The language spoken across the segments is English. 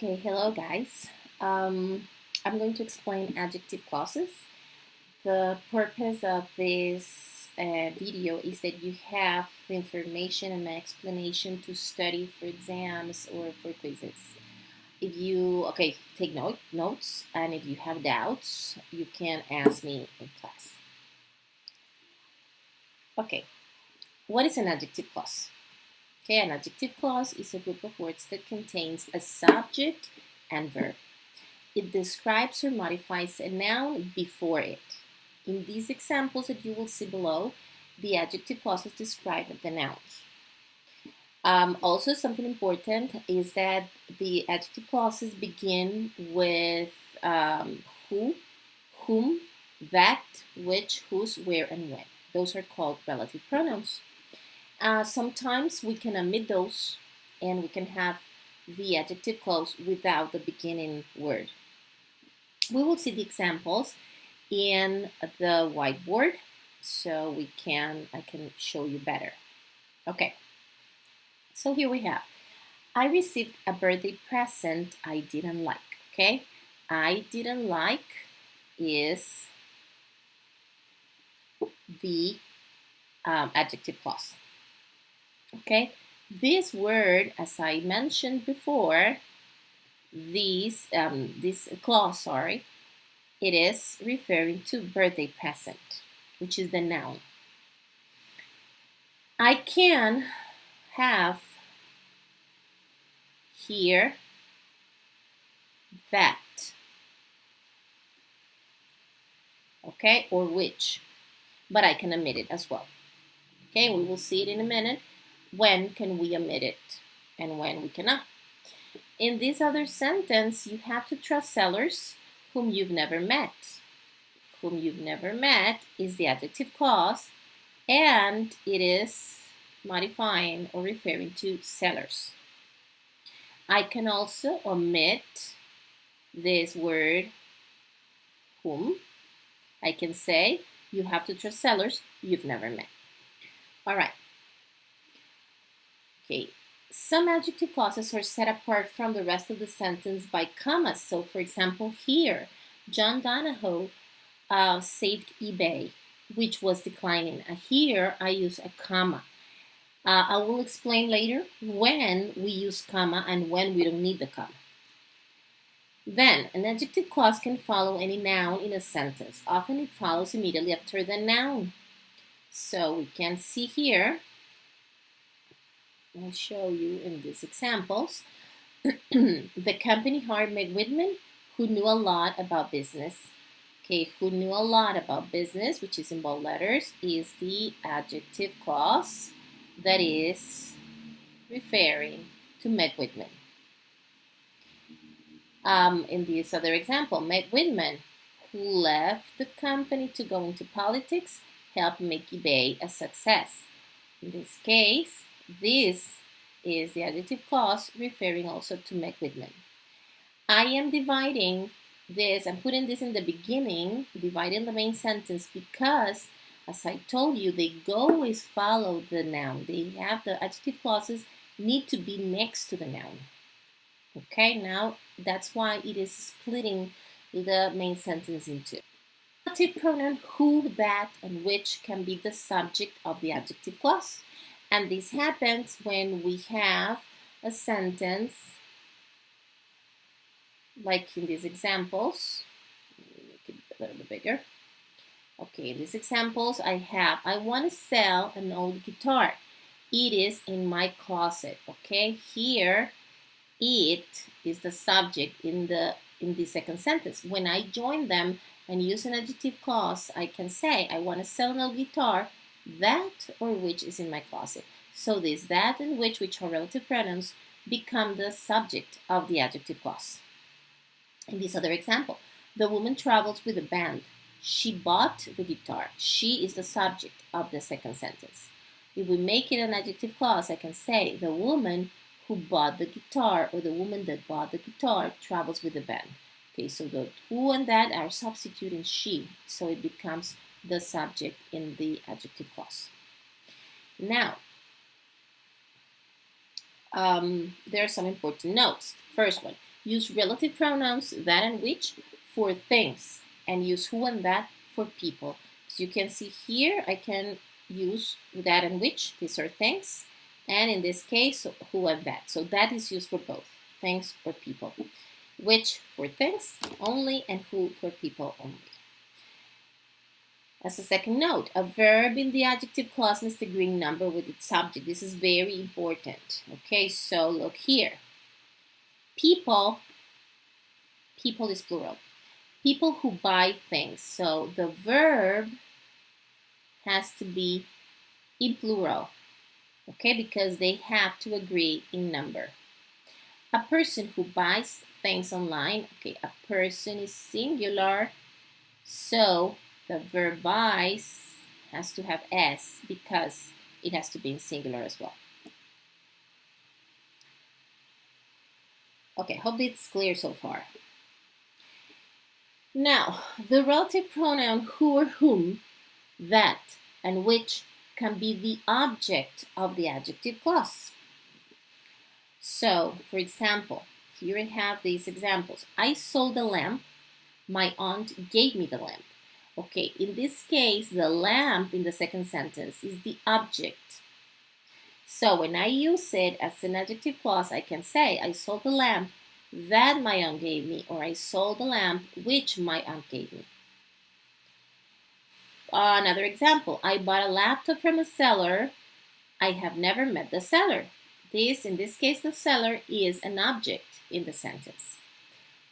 Okay, hello guys. I'm going to explain adjective clauses. The purpose of this video is that you have the information and my explanation to study for exams or for quizzes. If you, take notes, and if you have doubts, you can ask me in class. Okay, what is an adjective clause? Okay, an adjective clause is a group of words that contains a subject and verb. It describes or modifies a noun before it. In these examples that you will see below, the adjective clauses describe the nouns. Also, something important is that the adjective clauses begin with who, whom, that, which, whose, where, and when. Those are called relative pronouns. Sometimes we can omit those and we can have the adjective clause without the beginning word. We will see the examples in the whiteboard so I can show you better. Okay, so here we have, I received a birthday present I didn't like. Okay, I didn't like is the adjective clause. Okay, this word, as I mentioned before, this clause, it is referring to birthday present, which is the noun. I can have here that, okay, or which, but I can omit it as well. Okay, we will see it in a minute. When can we omit it and when we cannot? In this other sentence, you have to trust sellers whom you've never met. Whom you've never met is the adjective clause, and it is modifying or referring to sellers. I can also omit this word whom. I can say you have to trust sellers you've never met. All right. Okay. Some adjective clauses are set apart from the rest of the sentence by commas. So, for example, here, John Donahoe saved eBay, which was declining. Here, I use a comma. I will explain later when we use comma and when we don't need the comma. Then, an adjective clause can follow any noun in a sentence. Often it follows immediately after the noun. So we can see here, I'll show you in these examples. The company hired Meg Whitman, who knew a lot about business. Okay, who knew a lot about business, which is in bold letters, is the adjective clause that is referring to Meg Whitman. In this other example, Meg Whitman, who left the company to go into politics, helped make eBay a success. In this case, this is the adjective clause referring also to Meg Whitman. I am dividing this and putting this in the beginning, dividing the main sentence, because, as I told you, they always follow the noun. They have the adjective clauses need to be next to the noun. Okay, now that's why it is splitting the main sentence in two. Relative pronoun who, that, and which can be the subject of the adjective clause. And this happens when we have a sentence like in these examples. Let me make it a little bit bigger. Okay, in these examples, I want to sell an old guitar. It is in my closet. Okay, here it is the subject in the second sentence. When I join them and use an adjective clause, I can say I want to sell an old guitar, that or which is in my closet. So this that and which are relative pronouns, become the subject of the adjective clause. In this other example, the woman travels with a band. She bought the guitar. She is the subject of the second sentence. If we make it an adjective clause, I can say the woman who bought the guitar or the woman that bought the guitar travels with the band. Okay, so the who and that are substituting she, so it becomes the subject in the adjective clause. Now, there are some important notes. First one, use relative pronouns that and which for things and use who and that for people. As you can see here, I can use that and which, these are things, and in this case, who and that. So that is used for both, things or people. Which for things only and who for people only. As a second note, a verb in the adjective clause must agree in number with its subject. This is very important. Okay, so look here. People is plural. People who buy things. So the verb has to be in plural. Okay, because they have to agree in number. A person who buys things online. Okay, a person is singular. So the verb buys has to have S because it has to be in singular as well. Okay, hope it's clear so far. Now, the relative pronoun who or whom, that, and which can be the object of the adjective clause. So, for example, here I have these examples. I sold a lamp. My aunt gave me the lamp. Okay, in this case, the lamp in the second sentence is the object. So when I use it as an adjective clause, I can say, I sold the lamp that my aunt gave me, or I sold the lamp which my aunt gave me. Another example, I bought a laptop from a seller. I have never met the seller. In this case, the seller is an object in the sentence.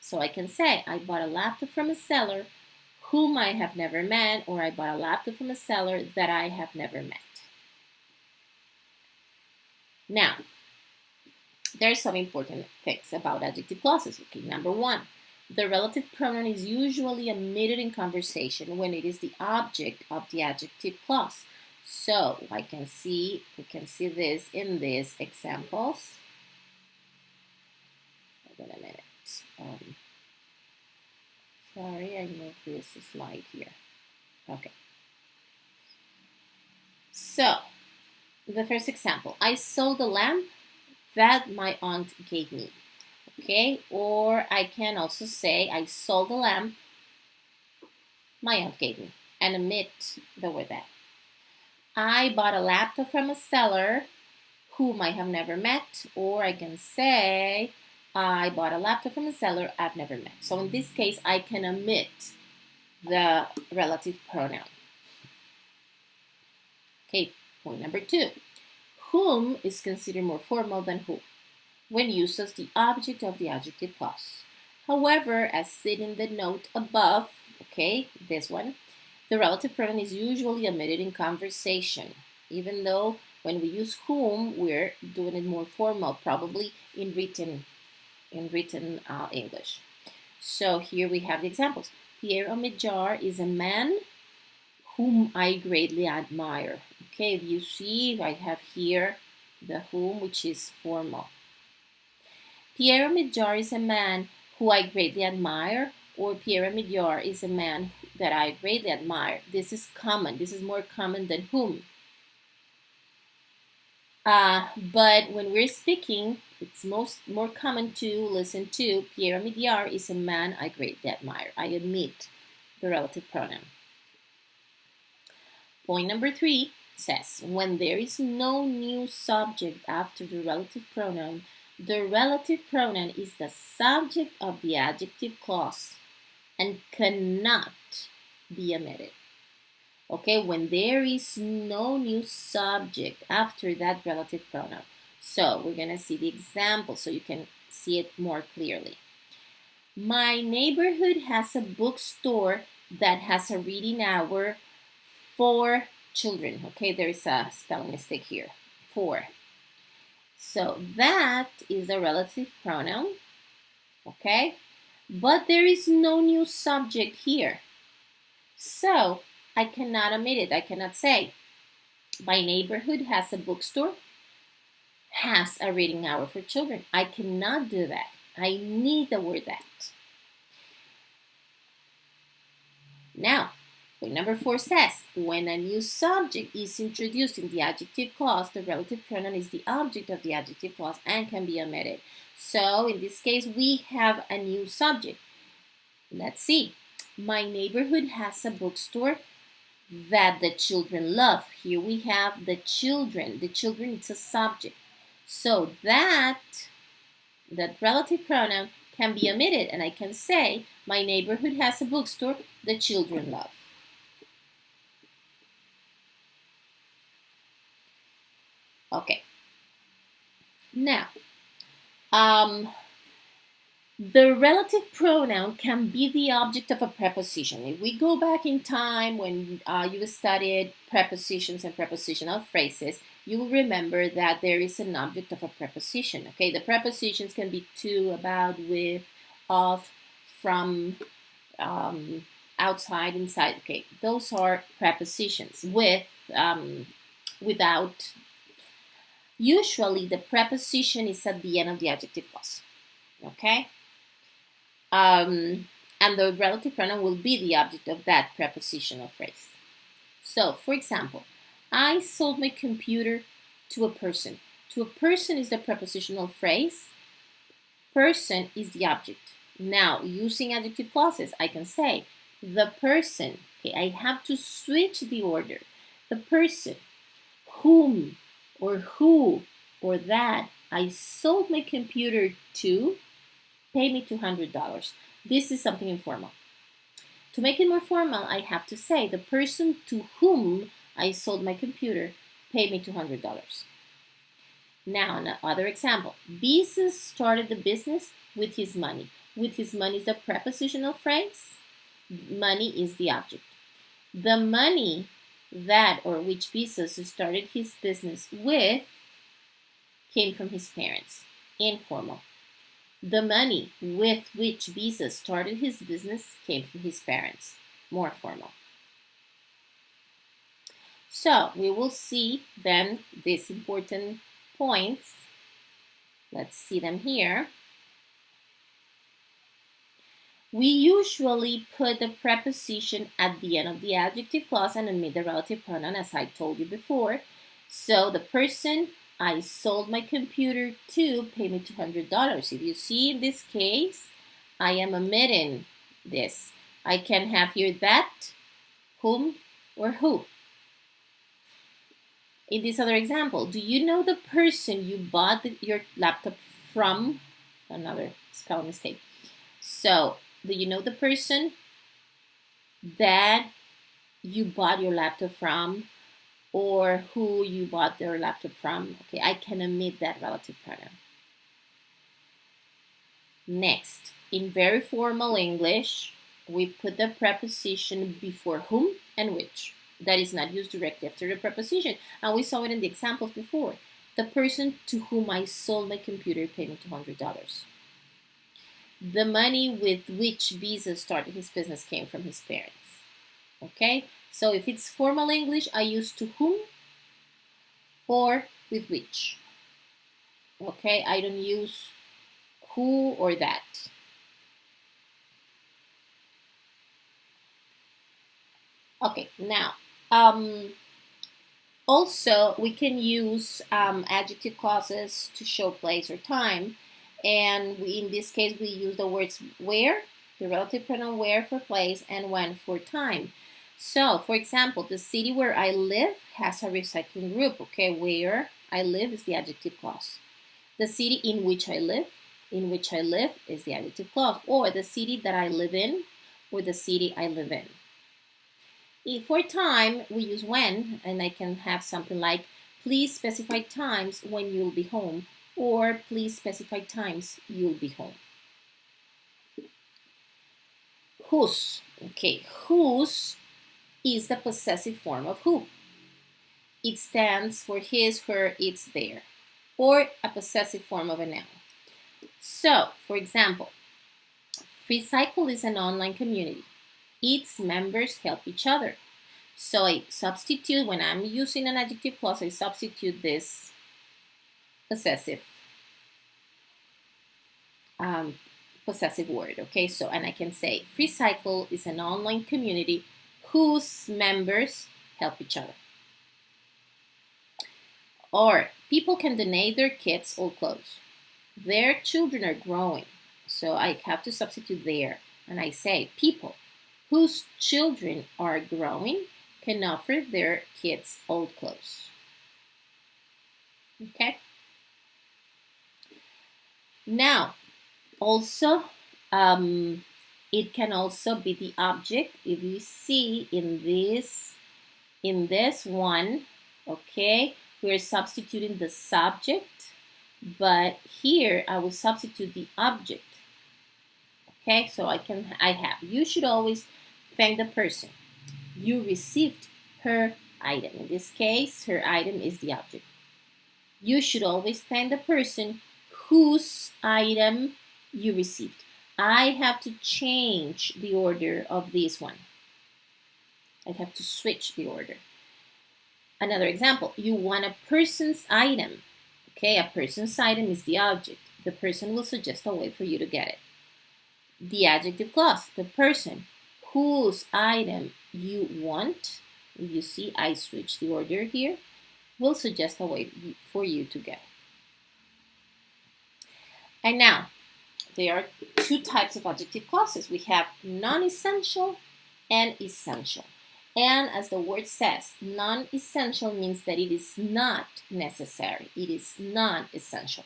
So I can say, I bought a laptop from a seller whom I have never met, or I bought a laptop from a seller that I have never met. Now, there are some important things about adjective clauses. Okay, number one, the relative pronoun is usually omitted in conversation when it is the object of the adjective clause. So we can see this in these examples. Hold on a minute. Sorry, I moved this slide here. Okay. So, the first example, I sold the lamp that my aunt gave me. Okay, or I can also say, I sold the lamp my aunt gave me, and omit the word that. I bought a laptop from a seller whom I have never met, or I can say, I bought a laptop from a seller I've never met. So in this case, I can omit the relative pronoun. Okay, point number two. Whom is considered more formal than who when used as the object of the adjective clause. However, as seen in the note above, okay, this one, the relative pronoun is usually omitted in conversation, even though when we use whom, we're doing it more formal, probably in written English. So here we have the examples. Pierre Omidyar is a man whom I greatly admire. Okay, if you see, I have here the whom, which is formal. Pierre Omidyar is a man who I greatly admire, or Pierre Omidyar is a man that I greatly admire. This is common. This is more common than whom. But when we're speaking, it's more common to listen to Pierre Omidyar is a man I greatly admire. I omit the relative pronoun. Point number three says, when there is no new subject after the relative pronoun, the relative pronoun is the subject of the adjective clause and cannot be omitted. Okay, when there is no new subject after that relative pronoun. So we're going to see the example so you can see it more clearly. My neighborhood has a bookstore that has a reading hour for children. Okay, there is a spelling mistake here. For. So that is a relative pronoun. Okay, but there is no new subject here. So I cannot omit it. I cannot say, my neighborhood has a bookstore, has a reading hour for children. I cannot do that. I need the word that. Now, Point number 4 says, when a new subject is introduced in the adjective clause, the relative pronoun is the object of the adjective clause and can be omitted. So in this case, we have a new subject. Let's see. My neighborhood has a bookstore that the children love. Here we have the children. The children is a subject. So that relative pronoun can be omitted, and I can say, my neighborhood has a bookstore the children love. Okay. Now, the relative pronoun can be the object of a preposition. If we go back in time when you studied prepositions and prepositional phrases, you will remember that there is an object of a preposition. Okay, the prepositions can be to, about, with, of, from, outside, inside. Okay, those are prepositions. With, without. Usually the preposition is at the end of the adjective clause. Okay? And the relative pronoun will be the object of that prepositional phrase. So, for example, I sold my computer to a person. To a person is the prepositional phrase. Person is the object. Now, using adjective clauses, I can say the person. Okay, I have to switch the order. The person, whom, or who, or that I sold my computer to, pay me $200. This is something informal. To make it more formal, I have to say the person to whom I sold my computer paid me $200. Now, another example. Jesus started the business with his money. With his money is the prepositional phrase. Money is the object. The money that or which Bezos started his business with came from his parents. Informal. The money with which Bezos started his business came from his parents. More formal. So we will see then these important points. Let's see them here. We usually put the preposition at the end of the adjective clause and omit the relative pronoun, as I told you before. So the person I sold my computer to paid me $200. If you see in this case, I am omitting this. I can have here that, whom, or who. In this other example, do you know the person you bought your laptop from? Another spelling mistake. So, do you know the person that you bought your laptop from, or who you bought their laptop from? Okay, I can omit that relative pronoun. Next, in very formal English, we put the preposition before whom and which. That is not used directly after the preposition. And we saw it in the examples before. The person to whom I sold my computer paid me $200. The money with which Bezos started his business came from his parents. Okay? So if it's formal English, I use to whom or with which. Okay? I don't use who or that. Okay, now, also we can use adjective clauses to show place or time. And in this case, we use the words where, the relative pronoun where for place, and when for time. So, for example, the city where I live has a recycling group. Okay, where I live is the adjective clause. The city in which I live is the adjective clause. Or the city that I live in, or the city I live in. For time, we use when, and I can have something like, please specify times when you'll be home, or please specify times you'll be home. Whose. Okay, whose is the possessive form of who. It stands for his, her, its, their, or a possessive form of a noun. So, for example, Recycle is an online community. Its members help each other. So I substitute, when I'm using an adjective clause, I substitute this possessive word. Okay, so, and I can say, Recycle is an online community whose members help each other. Or people can donate their kids old clothes. Their children are growing, so I have to substitute there. And I say people whose children are growing can offer their kids old clothes. Okay? Now, also, it can also be the object. If you see in this one, okay, we're substituting the subject, but here I will substitute the object. Okay, so I have. You should always thank the person. You received her item. In this case, her item is the object. You should always thank the person whose item you received. I have to change the order of this one. I have to switch the order. Another example, you want a person's item. Okay, a person's item is the object. The person will suggest a way for you to get it. The adjective clause, the person whose item you want, you see I switch the order here, will suggest a way for you to get it. And now, there are two types of adjective clauses. We have non-essential and essential. And as the word says, non-essential means that it is not necessary. It is non-essential.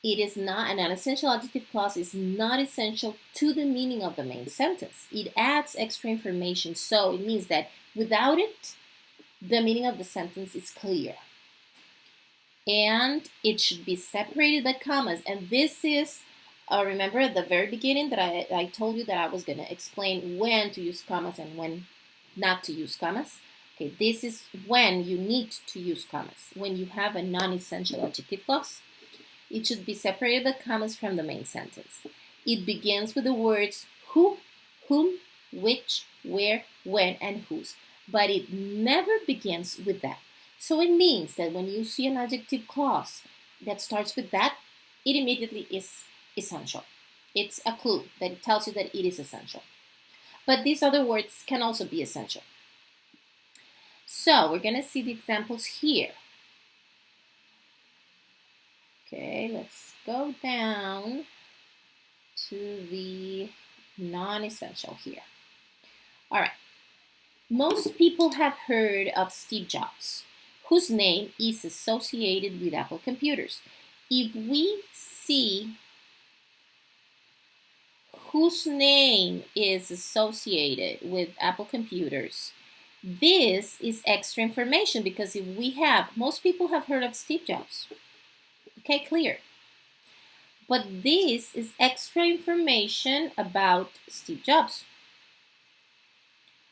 It is not, a non-essential adjective clause is not essential to the meaning of the main sentence. It adds extra information, so it means that without it, the meaning of the sentence is clear. And it should be separated by commas. And this is, remember at the very beginning that I told you that I was going to explain when to use commas and when not to use commas. Okay, this is when you need to use commas. When you have a non-essential adjective clause, it should be separated by commas from the main sentence. It begins with the words who, whom, which, where, when, and whose. But it never begins with that. So it means that when you see an adjective clause that starts with that, it immediately is essential. It's a clue that it tells you that it is essential. But these other words can also be essential. So we're going to see the examples here. Okay, let's go down to the non-essential here. All right. Most people have heard of Steve Jobs, whose name is associated with Apple computers. If we see whose name is associated with Apple computers, this is extra information because if we have, most people have heard of Steve Jobs. Okay, clear. But this is extra information about Steve Jobs.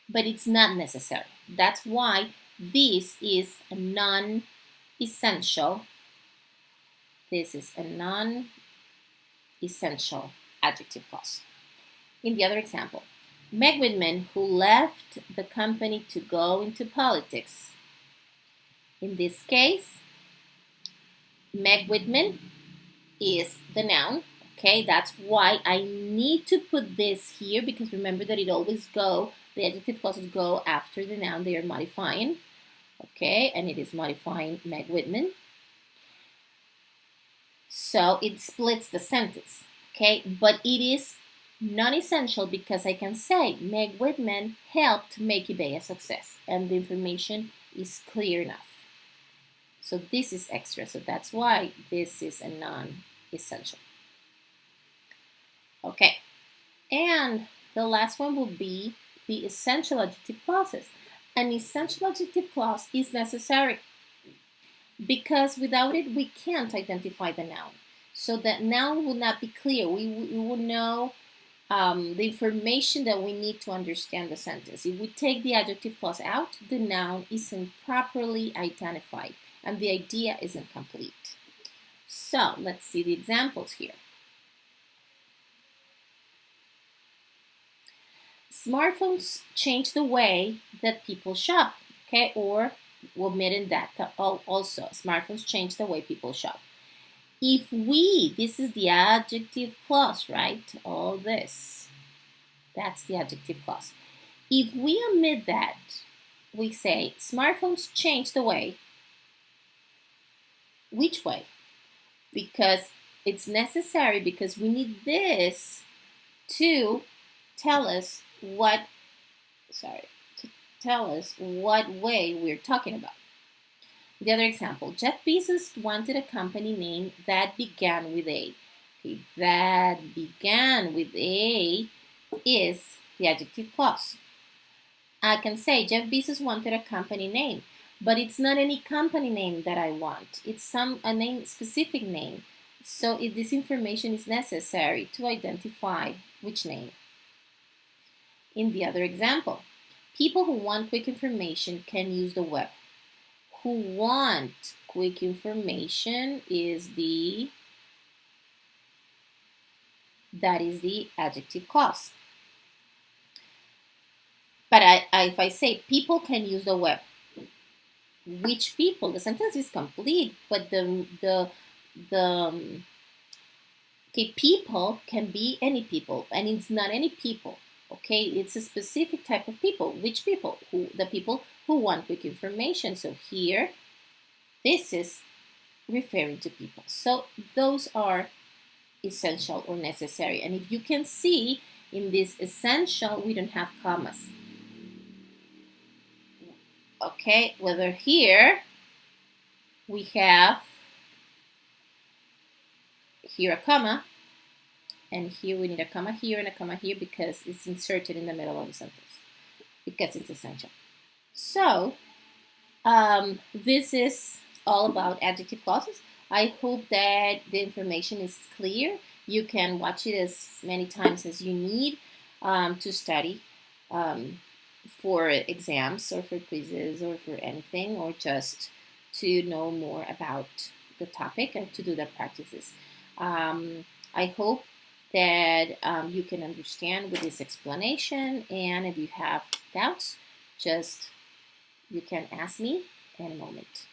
But it's not necessary. That's why this is a non-essential. This is a non-essential adjective clause. In the other example, Meg Whitman, who left the company to go into politics. In this case, Meg Whitman is the noun. Okay, that's why I need to put this here because remember that it always the adjective clauses go after the noun they are modifying. Okay, and it is modifying Meg Whitman. So it splits the sentence. Okay, but it is non-essential because I can say Meg Whitman helped make eBay a success and the information is clear enough. So this is extra, so that's why this is a non-essential. Okay, and the last one will be the essential adjective clauses. An essential adjective clause is necessary because without it, we can't identify the noun. So that noun will not be clear. We will know the information that we need to understand the sentence. If we take the adjective clause out, the noun isn't properly identified and the idea isn't complete. So let's see the examples here. Smartphones change the way that people shop, okay? Or omitting that also, smartphones change the way people shop. If this is the adjective clause, right? All this, that's the adjective clause. If we omit that, we say smartphones change the way. Which way? Because it's necessary, because we need this to tell us what way we're talking about. The other example, Jeff Bezos wanted a company name that began with A. Okay, that began with A is the adjective clause. I can say Jeff Bezos wanted a company name, but it's not any company name that I want. It's a specific name. So this information is necessary to identify which name. In the other example, people who want quick information can use the web. Who want quick information is the adjective clause. But if I say people can use the web, which people? The sentence is complete, but okay, people can be any people, and it's not any people. Okay, it's a specific type of people. Which people? The people who want quick information. So here, this is referring to people. So those are essential or necessary. And if you can see, in this essential, we don't have commas. Okay, whether here we have here a comma, and here we need a comma here and a comma here because it's inserted in the middle of the sentence, because it's essential. So this is all about adjective clauses. I hope that the information is clear. You can watch it as many times as you need to study for exams or for quizzes or for anything, or just to know more about the topic and to do the practices. I hope that you can understand with this explanation, and if you have doubts, you can ask me in a moment.